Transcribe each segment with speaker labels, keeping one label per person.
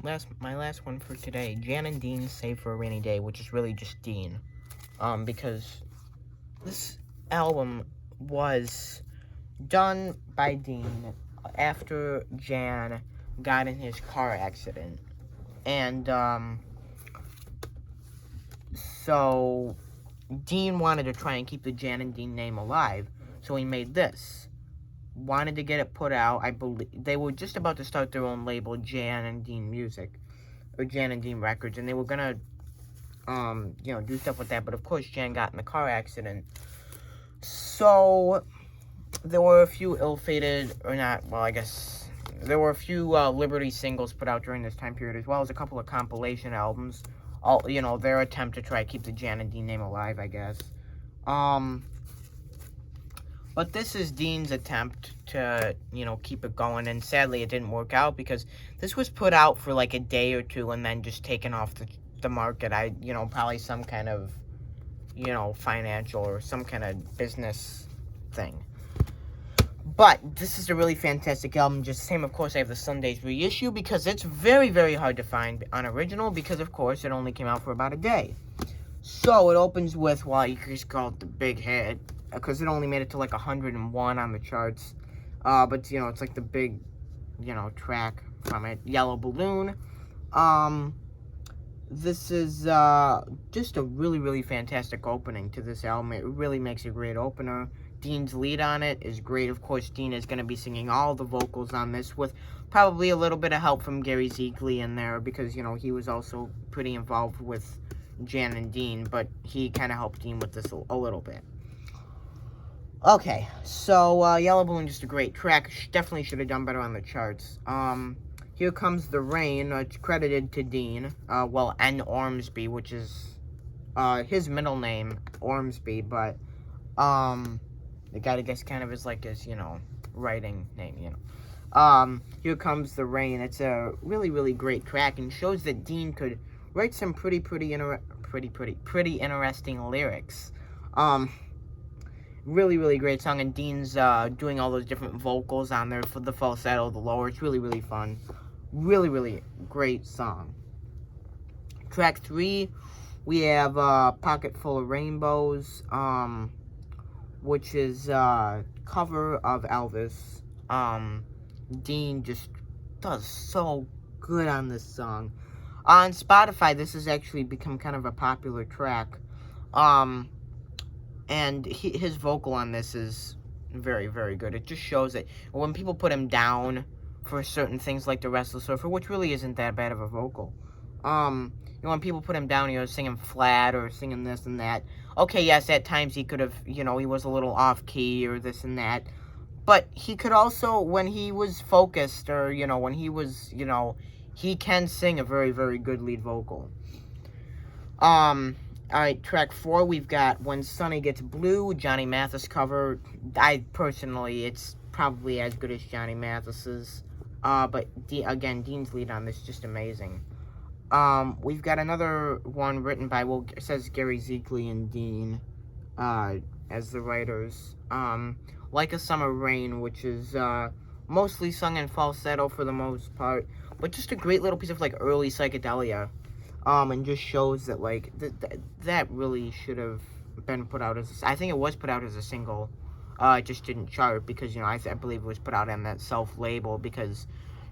Speaker 1: my last one for today. Jan and Dean's Save for a Rainy Day, which is really just Dean. Because this album was done by Dean after Jan got in his car accident. And, so Dean wanted to try and keep the Jan and Dean name alive, so he made this. Wanted to get it put out. I believe they were just about to start their own label, Jan and Dean Music, or Jan and Dean Records, and they were gonna, do stuff with that. But of course, Jan got in the car accident, so there were a few ill-fated, or not. Well, I guess there were a few Liberty singles put out during this time period, as well as a couple of compilation albums. All their attempt to try to keep the Jan and Dean name alive, I guess. But this is Dean's attempt to, keep it going, and sadly it didn't work out because this was put out for like a day or two and then just taken off the market. Probably some kind of, financial or some kind of business thing. But this is a really fantastic album. Just the same, of course, I have the Sundays reissue because it's very, very hard to find on original because, of course, it only came out for about a day. So it opens with, well, you could just call it the big hit because it only made it to like 101 on the charts. But, it's like the big, track from it, Yellow Balloon. This is just a really, really fantastic opening to this album. It really makes a great opener. Dean's lead on it is great. Of course, Dean is going to be singing all the vocals on this with probably a little bit of help from Gary Zeekley in there because, he was also pretty involved with Jan and Dean, but he kind of helped Dean with this a little bit. Okay, so Yellow Balloon, just a great track. Definitely should have done better on the charts. Here Comes the Rain, it's credited to Dean, N. Ormsby, which is his middle name, Ormsby, but the guy, I guess, kind of is like his, writing name, Here Comes the Rain. It's a really, really great track and shows that Dean could write some pretty interesting lyrics. Really, really great song, and Dean's doing all those different vocals on there for the falsetto, the lower. It's really, really fun. Really, really great song. Track 3, we have Pocket Full of Rainbows, which is a cover of Elvis. Dean just does so good on this song. On Spotify, this has actually become kind of a popular track. And his vocal on this is very, very good. It just shows that when people put him down for certain things like The Restless Surfer, which really isn't that bad of a vocal. When people put him down, singing flat or singing this and that. Okay, yes, at times he could have, he was a little off-key or this and that. But he could also, when he was focused or, when he was, he can sing a very, very good lead vocal. Alright, track 4, we've got When Sonny Gets Blue, Johnny Mathis cover. It's probably as good as Johnny Mathis's. But again, Dean's lead on this, just amazing. We've got another one written by, it says Gary Zeekley and Dean, as the writers. Like a Summer Rain, which is, mostly sung in falsetto for the most part, but just a great little piece of, early psychedelia. And just shows that, that really should have been put out as I think it was put out as a single. It just didn't chart because, I believe it was put out on that self-label because,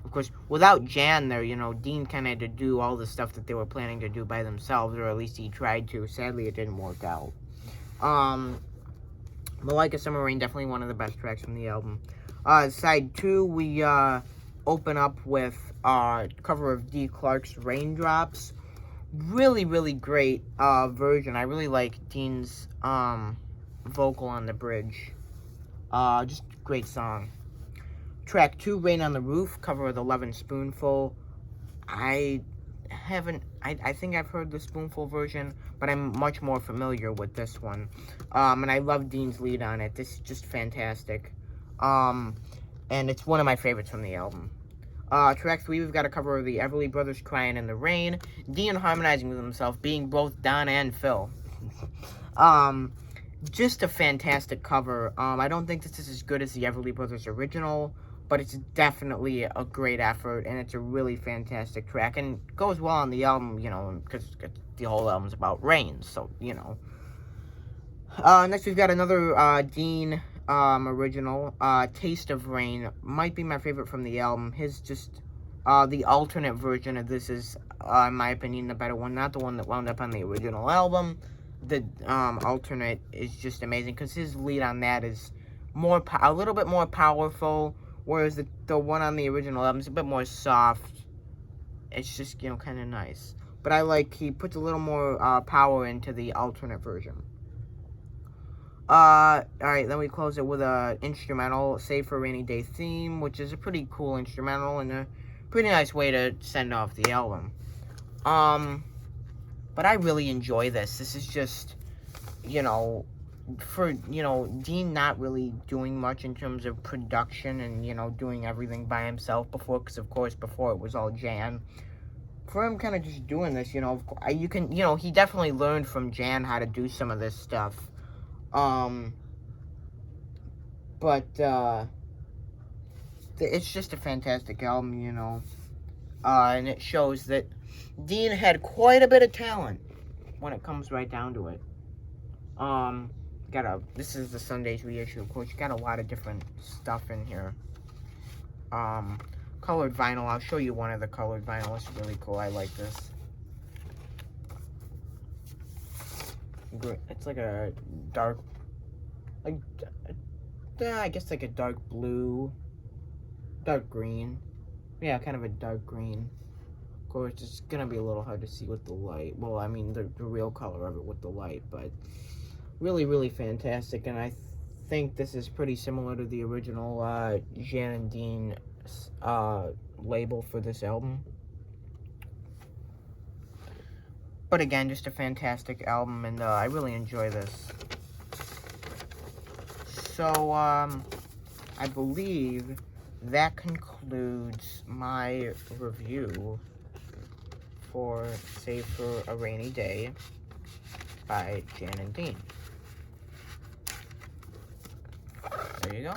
Speaker 1: of course, without Jan there, Dean kind of had to do all the stuff that they were planning to do by themselves, or at least he tried to. Sadly, it didn't work out. But Like a Summer Rain, definitely one of the best tracks from the album. Side 2, we open up with a cover of Dee Clark's Raindrops. Really, really great version. I really like Dean's vocal on the bridge. Just a great song. Track 2, Rain on the Roof, cover of the Lovin' Spoonful. I think I've heard the Spoonful version, but I'm much more familiar with this one. And I love Dean's lead on it. This is just fantastic. And it's one of my favorites from the album. Track 3, we've got a cover of the Everly Brothers, Crying in the Rain. Dean harmonizing with himself, being both Don and Phil. Just a fantastic cover. I don't think this is as good as the Everly Brothers original, but it's definitely a great effort, and it's a really fantastic track, and goes well on the album, you know, because the whole album's about rain, so, you know. Next we've got another Dean original, Taste of Rain. Might be my favorite from the album. His just, the alternate version of this is, in my opinion, the better one, not the one that wound up on the original album. The alternate is just amazing, because his lead on that is a little bit more powerful, whereas the one on the original album is a bit more soft. It's just, you know, kind of nice. But he puts a little more power into the alternate version. Alright, then we close it with a instrumental, Save for a Rainy Day theme, which is a pretty cool instrumental and a pretty nice way to send off the album. But I really enjoy this. This is just, you know, for, you know, Dean not really doing much in terms of production and, you know, doing everything by himself before, because, of course, before it was all Jan. For him kind of just doing this, you know, you can, you know, he definitely learned from Jan how to do some of this stuff. It's just a fantastic album, you know, and it shows that Dean had quite a bit of talent when it comes right down to it. This is the Sunday's reissue, of course. You got a lot of different stuff in here. Colored vinyl. I'll show you one of the colored vinyl. It's really cool. I like this. It's like a dark, I guess like a dark blue, dark green. Yeah, kind of a dark green. Of course, it's gonna be a little hard to see with the light. Well, I mean, the real color of it with the light, but really, really fantastic. And I think this is pretty similar to the original Jan and Dean label for this album. But again, just a fantastic album, and I really enjoy this. So, I believe that concludes my review for Save for a Rainy Day by Jan and Dean. There you go.